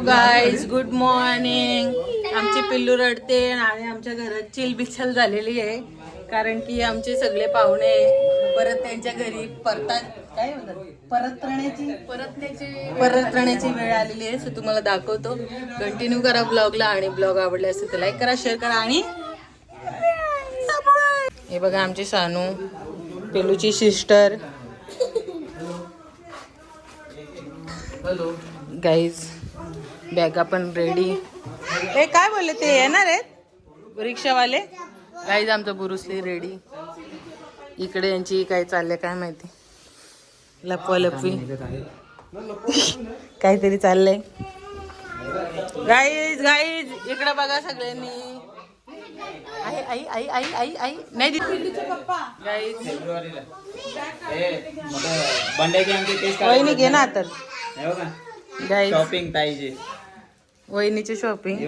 Guys, good morning. आमची पिल्लू रडते आणि आमच्या घरात चिलबिचल झालेली आहे कारण की आमचे सगळे पाहुणे परत त्यांच्या घरी परतात काय म्हणतात परतण्याची वेळ आलेली आहे. सो तुम्हाला दाखवतो. कंटिन्यू करा ब्लॉगला आणि ब्लॉग आवडले असेल तर लाईक करा, शेअर करा आणि हे बघा आमची सानू, पिल्लूची सिस्टर. गाईज बॅगा पण रेडी. हे काय बोलले ते येणार आहेत रिक्षावाले. गाईज आमचं बुरुसली रेडी. इकडे यांची काय चाललंय काय माहिती, लपवालपवी काहीतरी चाललंय. गाईज गाईज इकडे बघा सगळ्यांनी. आई आई आई आई आई आई नाही दिली पप्पा. गाईज वहिनी घे ना तर. गाईज शॉपिंग पाहिजे, वहिनीची शॉपिंग.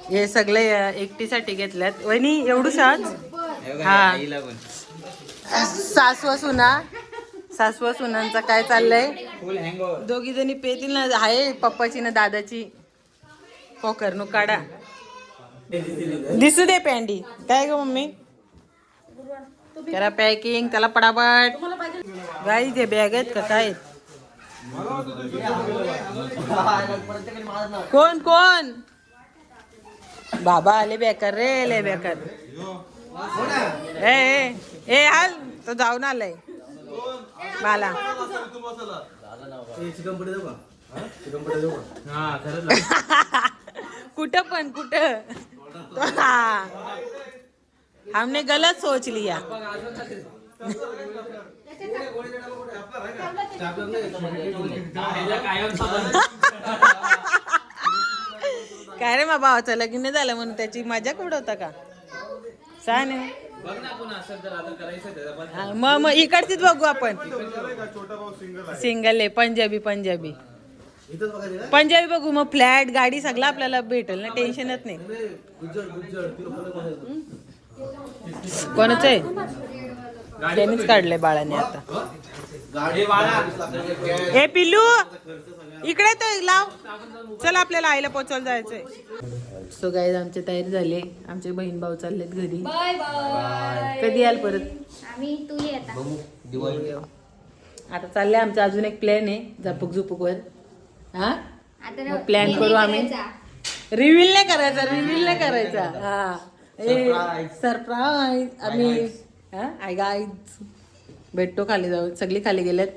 हे सगळे एकटीसाठी घेतल्यात वहिनी. एवढूसाच हा. सासवा सुनांचा काय चाललंय. दोघी जणी पेतील ना. आहे पप्पाची ना दादाची पोकर काढा दिसू दे पॅन्डी. काय ग मम्मी करा पॅकिंग त्याला पटापट. गाई ते बॅग आहेत का काय. कोण कोण बाबा आले बेकार रे, ले बेकार. ए ए हाल तो जाऊन आलाय मला. कुठं पण कुठं. हमने गलत सोच लिया. काय रे मा भावाचं लगीन झालं म्हणून त्याची मजाक उडवता का. छान आहे मग इकडचीच बघू आपण. सिंगल आहे पंजाबी पंजाबी पंजाबी बघू मग. फ्लॅट गाडी सगळं आपल्याला भेटेल ना, टेन्शनच नाही. कोणाचं आहे त्यांनीच काढलंय बाळाने आता. हे पिल्लू इकडे तर लाव. चल आपल्याला आईला पोचवायला जायचंय. सो गाईज आमची तयारी झाली. आमचे बहीण भाऊ चाललेत घरी. Bye bye. कधी याल परत. आम्ही तू येता. आता चाललंय आमचं अजून एक प्लॅन आहे झपक झुपक वर. हा आता प्लॅन करू आम्ही. रिव्हील नाही करायचा. हा सरप्राईज. आम्ही आय गाईज भेटतो खाली जाऊन. सगळी खाली गेल्यात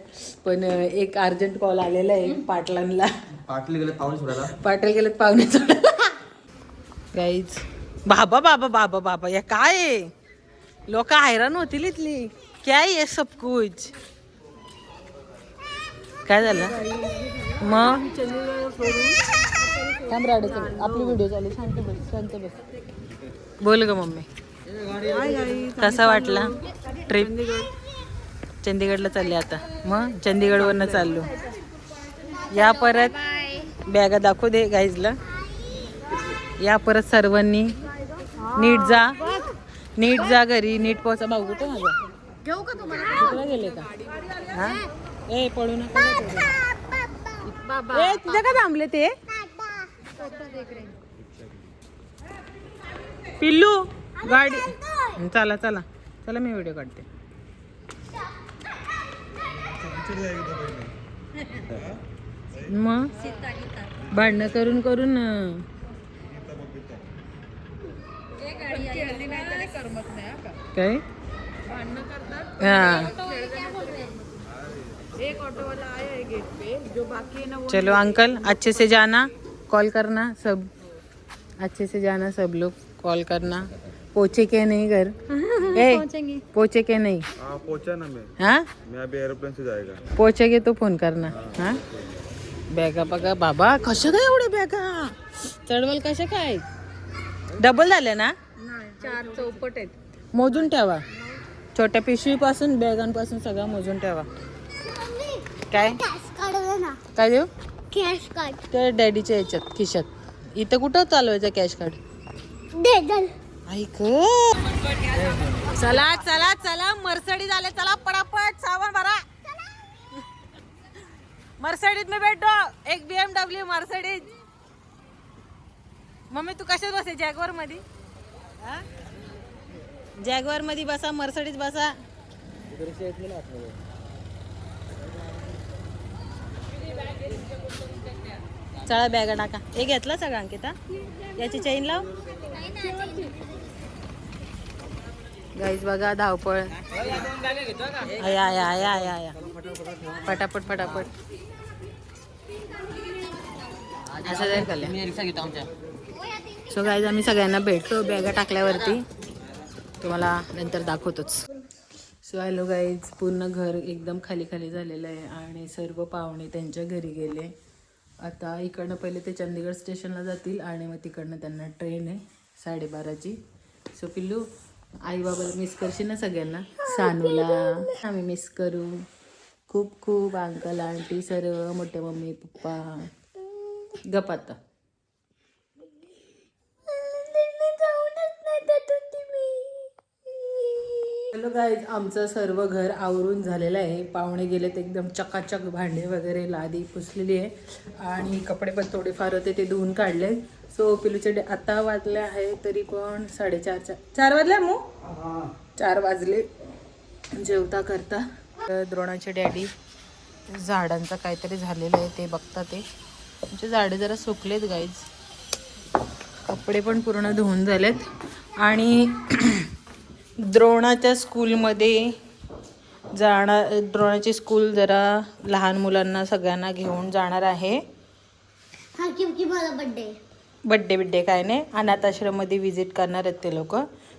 पण एक अर्जंट कॉल आलेला आहे पाटलांना. पाटील गेलेत पाहुणे सोडायला. गाईज बाबा बाबा बाबा बाबा या काय आहे. लोक हैराण होतील इथली. क्या आहे सब कुछ. काय झालं मग. आपली व्हिडिओ चालू. शांत बस. बोल ग मम्मी. कसा वाटला ट्रिप. चंदीगडला चालले आता. मग चंदीगडवरनं चाललो. या परत बॅगा दाखवू दे गाईजला. या परत सर्वांनी नीट जा घरी. नीट पोहोचा. भाऊ कुठे माझा घेऊ का तुम्हाला गेले का. हा ए पळू नका. तुझ्या का थांबले ते पिल्लू गाडी. चला चला चला मी व्हिडिओ काढते. मग भांडणं करून करून काय चलो अंकल अच्छे से जाना. कॉल करना सब. अच्छे से जाना सब लोग. कॉल करना. पहुंचे के नहीं घर. पहुंचे के नहीं. पहुंचा ना मैं. हाँ मैं अभी एरोप्लेन से जाएगा. पहुंचेगे तो फोन करना. हाँ बॅगा बघा बाबा कशा काय एवढ्या बॅगा. चढवल कशा काय. डबल झाले ना. 4 चौपट आहेत. मोजून ठेवा. छोट्या पिशवी पासून बॅगांपासून सगळं मोजून ठेवा. काय काय देऊ. कॅश कार्ड ते डॅडीच्या याच्यात खिशात. इथं कुठं चालवायचं कॅश कार्ड. ऐक चला चला चला मर्सडीज आले. चला पटापट सामान भरा. मर्सिडीज में बैठो, एक BMW मर्सिडीज. मम्मी तू कशात बसे? जॅगवार मध्ये? जॅगवार मध्ये बसा, मर्सिडीज बसा. चला बॅगा टाका. हे घेतला सगळं अंकिता? याची चेन लाव. गाईज बघा धावपळ. या या या या या पटापट पटापट. असं जाईल का? सो गाईज आम्ही सगळ्यांना भेटतो बॅगा टाकल्यावरती. तुम्हाला नंतर दाखवतोच. सो हॅलो गाईज, पूर्ण घर एकदम खाली खाली झालेलं आहे आणि सर्व पाहुणे त्यांच्या घरी गेले. आता इकडनं पहिले ते चंदीगड स्टेशनला जातील आणि मग तिकडनं त्यांना ट्रेन आहे 12:30ची. सो पिल्लू, आई बाबाला मिस करशील ना सगळ्यांना? सानूला आम्ही मिस करू खूप खूप. अंकल आंटी सर्व, मोठे मम्मी पप्पा. गप आता. हॅलो गाईज, आमचं सर्व घर आवरून झालेलं आहे. पाहुणे गेलेत, एकदम चकाचक भांडे वगैरे लादी पुसलेली आहे आणि कपडे पण थोडेफार होते ते धुवून काढले. सो पिलूचे आता वाजले आहे तरी पण 4:30 वाजले. मग 4 वाजले जेवता करता. द्रोणाचे डॅडी झाडांचं काहीतरी झालेलं आहे ते बघता. ते आमचे झाडे जरा सुकलेत गाईज. कपडे पण पूर्ण धुवून झालेत. आणि द्रोणाच्या स्कूलमध्ये द्रोणाची स्कूल जरा लहान मुलांना सगळ्यांना घेऊन जाणार आहे. बड्डे काय नाही, अनाथ आश्रममध्ये व्हिजिट करणार आहेत ते लोक.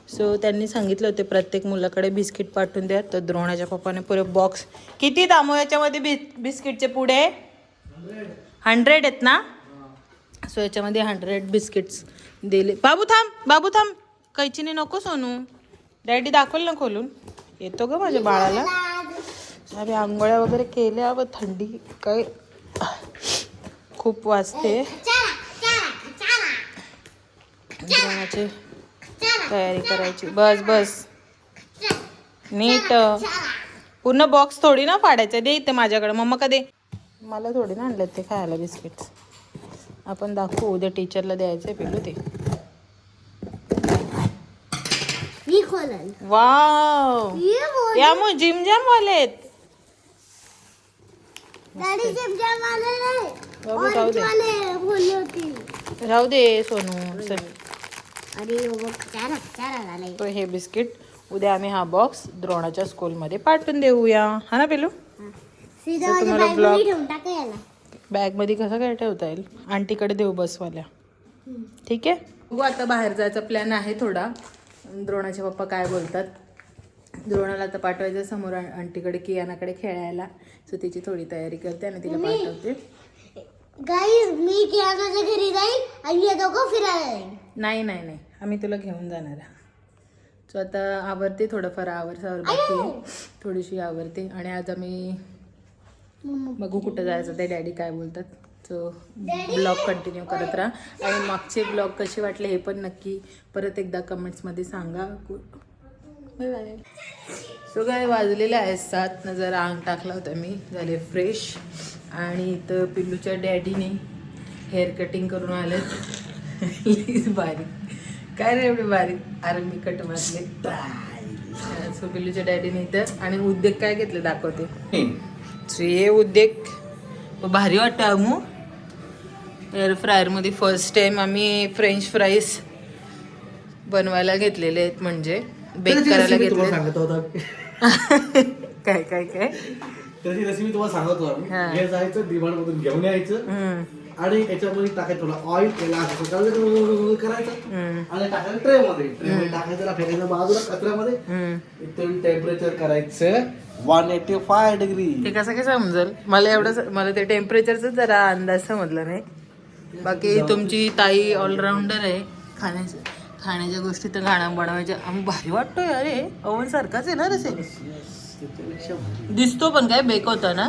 सो त्यांनी सांगितलं होते प्रत्येक मुलाकडे बिस्किट पाठवून द्या. तर द्रोणाच्या पप्पाने पुरे बॉक्स. किती दामो याच्यामध्ये बिस्किटचे पुढे? 100 आहेत ना? सो याच्यामध्ये 100 बिस्किट्स दिले. बाबू थांब. कैचीने नको सोनू. डॅडी दाखवलं ना खोलून. येतो ग माझ्या बाळाला. अरे आंघोळ्या वगैरे केल्या व थंडी काय खूप वाजते. जेवणाची तयारी करायची. बस नीट. पूर्ण बॉक्स थोडी ना फाडायचं. दे इथे माझ्याकडे. मम्मा का दे. मला थोडी ना आणलं ते खायला बिस्किट्स. आपण दाखवू उद्या टीचरला द्यायचं आहे पिलू ते. वाव, या मग जिम जॅम वाले आहेत. राहू दे सोनू. तो हे बिस्किट उद्या आम्ही हा बॉक्स द्रोणाच्या स्कूलमध्ये पाठवून देऊया. हा ना पिलू? तुम्हाला ब्लॉग बॅग मध्ये कसं काय ठेवता येईल? आंटीकडे देऊ बसवाल्या. ठीक आहे. बघू आता बाहेर जायचा प्लॅन आहे थोडा. द्रोणाचे पप्पा काय बोलतात. द्रोणाला आता पाठवायचं समोर आंटीकडे कियानाकडे खेळायला. सो तिची थोडी तयारी करते आणि तिला पाठवते. मी कियानाच्या घरी जाईल आणि हे दोघं फिरायला जाईल. नाही आम्ही तुला घेऊन जाणार. सो आता आवरते थोडंफार. सावर बाकी आहे. थोडीशी आवरते आणि आज आम्ही बघू कुठं जायचं ते डॅडी काय बोलतात. सो ब्लॉग कंटिन्यू करत राहा आणि मागचे ब्लॉग कसे वाटले हे पण नक्की परत एकदा कमेंट्समध्ये सांगा. सो काय वाजलेले आहेत 7. जरा अंग टाकला होता मी. झाले फ्रेश. आणि इथं पिल्लूच्या डॅडीने हेअर कटिंग करून आलेत. बारीक काय रे एवढे बारीक? अरे मी कट मारले. सो पिल्लूच्या डॅडीने इथं. आणि उद्योग काय घेतले दाखवते. हे उद्योग भारी वाटतं. आमू एअर फ्रायरमध्ये फर्स्ट टाइम आम्ही फ्रेंच फ्राईज बनवायला घेतलेले आहेत. म्हणजे बेक करायला घेतले. काय काय काय त्याची रेसिपी तुम्हाला सांगतो आम्ही. हे जायचं डिमांड मधून घेऊन यायचं आणि याच्यामध्ये टाकायचं थोडं ऑइल. त्याला करायचं आणि टाकायचं ट्रे मध्ये टाकायचं. फेकायचं बाजूला कचऱ्यामध्ये. इथून टेम्परेचर करायचं 185 डिग्री. ते कसं काय समजेल मला ते टेम्परेचरच जरा अंदाज समजला नाही. बाकी तुमची ताई ऑलराऊंडर आहे. खाण्याच्या गोष्टी तर गाणं बनवायच्या. आम्ही भारी वाटतोय. अरे ओव्हन सारखाच आहे ना रे. दिसतो पण काय बेक होता ना.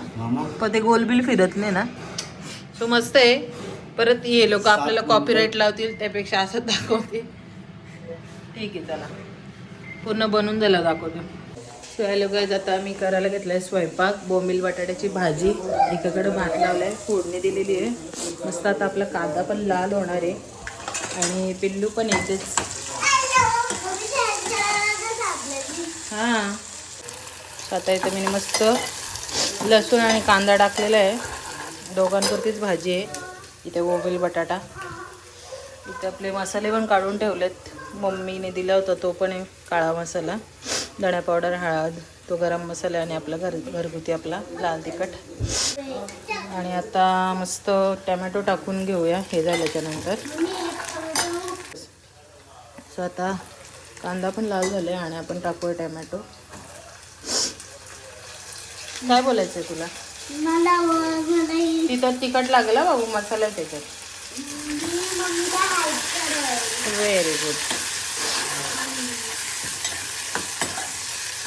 पण ते गोलबिल फिरत नाही ना. सो मस्त आहे. परत हे लोक आपल्याला कॉपीराईट लावतील त्यापेक्षा असं दाखवते. ठीक आहे चला पूर्ण बनवून झालं दाखवते. सो हॅलो गाईज, आता मी करायला घेतलाय स्वयंपाक. बोंबील बटाट्याची भाजी, एकाकडे भात लावलाय, फोडणी दिलेली आहे मस्त. आता आपला कांदा पण लाल होणार आहे आणि पिल्लू पण येतेच. हां, आता इथं मी मस्त लसूण आणि कांदा टाकलेला आहे. दोघांपुरतीच भाजी आहे. इथे बोंबील बटाटा, इथे आपले मसाले पण काढून ठेवलेत. मम्मीने दिला होता तो पण आहे काळा मसाला, धणा पावडर, हळद, तो गरम मसाला आणि आपला घरगुती आपला लाल तिखट. आणि आता मस्त टॅमॅटो टाकून घेऊया हे झाल्याच्यानंतर. सो आता कांदा पण लाल झाला आहे आणि आपण टाकूया टॅमॅटो. काय बोलायचं आहे तुला? तिथं तिखट लागला बाबू, मसाला आहे त्याच्यात. Very good.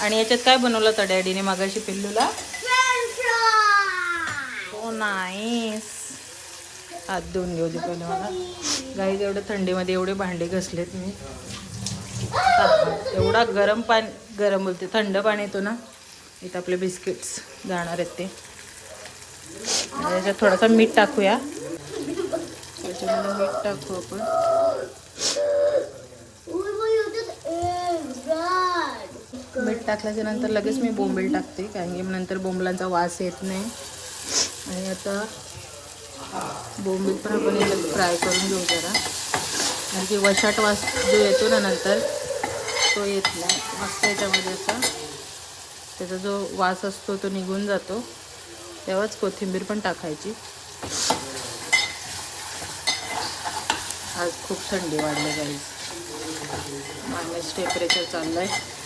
आणि याच्यात काय बनवलं होतं डॅडीने मागाशी पिल्लूला? हो नाईस. हात धुवून घेऊ दे पहिले मला. गाईज एवढं थंडीमध्ये एवढे भांडे घसलेत मी. एवढा गरम बोलते, थंड पाणी येतो ना. इथं आपले बिस्किट्स जाणार आहेत ते. याच्यात थोडासा मीठ टाकूया. त्याच्यामध्ये मीठ टाकू आपण. मीठ टाकल्याच्या नंतर लगेच मी बोंबील टाकते, कारण की नंतर बोंबलांचा वास येत नाही. आणि आता बोंबील पण आपण याला फ्राय करून घेऊ जरा, कारण की वशाट वास जो येतो ना नंतर तो येत नाही. मस्त याच्यामध्ये असा त्याचा जो वास असतो तो निघून जातो. तेव्हाच कोथिंबीर पण टाकायची. आज खूप थंडी वाढली गाईज, मायनस टेम्परेचर चाललं आहे.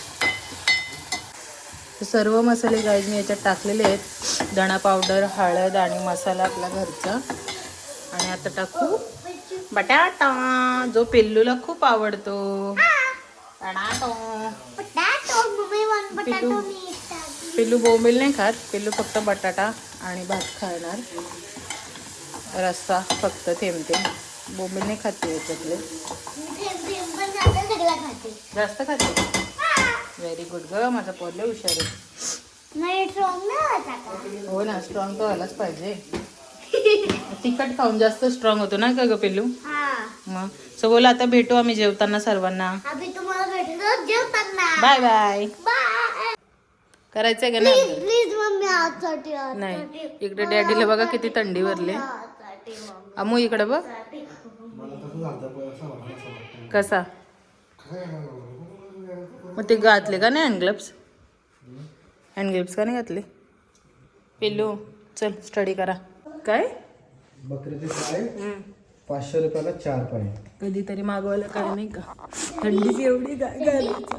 सर्व मसाले गाईज मी याच्यात टाकलेले आहेत. धणा पावडर, हळद आणि मसाला आपला घरचा. आणि आता टाकू बटाटा, जो पिल्लूला खूप आवडतो. पिल्लू बोंबील नाही खात, पिल्लू फक्त बटाटा आणि भात खाणार. रस्सा फक्त थेंब. बोंबील नाही खाते याच्यातले, जास्त खाते. व्हेरी गुड ग, माझा पोरले हुशार आहे. हो ना, स्ट्रॉंग तर व्हायलाच पाहिजे. तिखट खाऊन जास्त स्ट्रॉंग होतो ना का ग पिल्लू? मग सो बोला, आता भेटू आम्ही जेवताना सर्वांना. बाय बाय करायचंय का नाही? नाही, इकडे डॅडीला बघा किती थंडी भरली. अमू इकडे बघ कसा. मग ते घातले का नाही हँडग्लव्स? हँडग्लव्स का नाही घातले? पिल्लू चल स्टडी करा. काय बकरीचे पाय 500 रुपयाला 4 पाय. कधीतरी मागवायला काय नाही का? थंडीची एवढी काय घालायचं.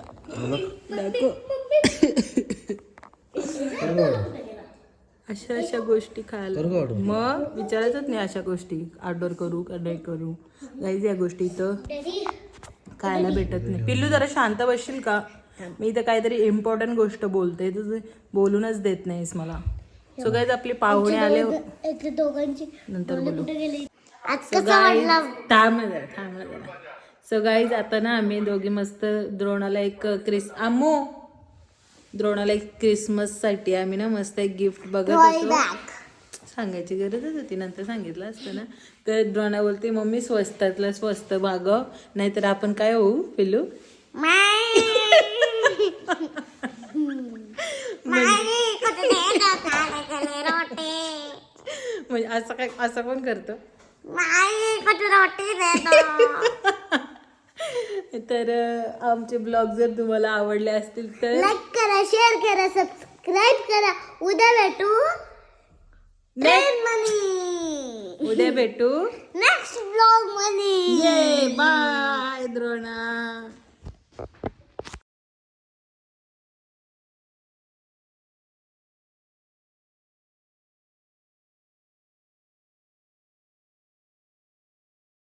अशा गोष्टी खायला मग विचारायचंच नाही. अशा गोष्टी ऑर्डर करू का नाही करू गाईज, या गोष्टी इथं खायला भेटत नाही. पिल्लू जरा शांत बसशील का? मी इथं काहीतरी इम्पॉर्टंट गोष्ट बोलते, तुझं बोलूनच देत नाहीस मला. सो गाईज आपले पाहुणे आले, नंतर बोलू. सो गाईज आता ना आम्ही दोघी मस्त द्रोणाला एक द्रोणाला एक क्रिसमससाठी आम्ही ना मस्त एक गिफ्ट बघत होतो. सांगायची गरजच होती, नंतर सांगितलं असतं ना. तर द्रोणा बोलते मम्मी स्वस्तातलं स्वस्त मागव, नाहीतर आपण काय होऊ पिल्लू. म्हणजे असं कोण करतो? तर आमचे ब्लॉग जर तुम्हाला आवडले असतील तर लाईक करा, शेअर करा, सबस्क्राईब करा. उद्या भेटू नेक्स्ट ब्लॉग मध्ये. बाय द्रोणा.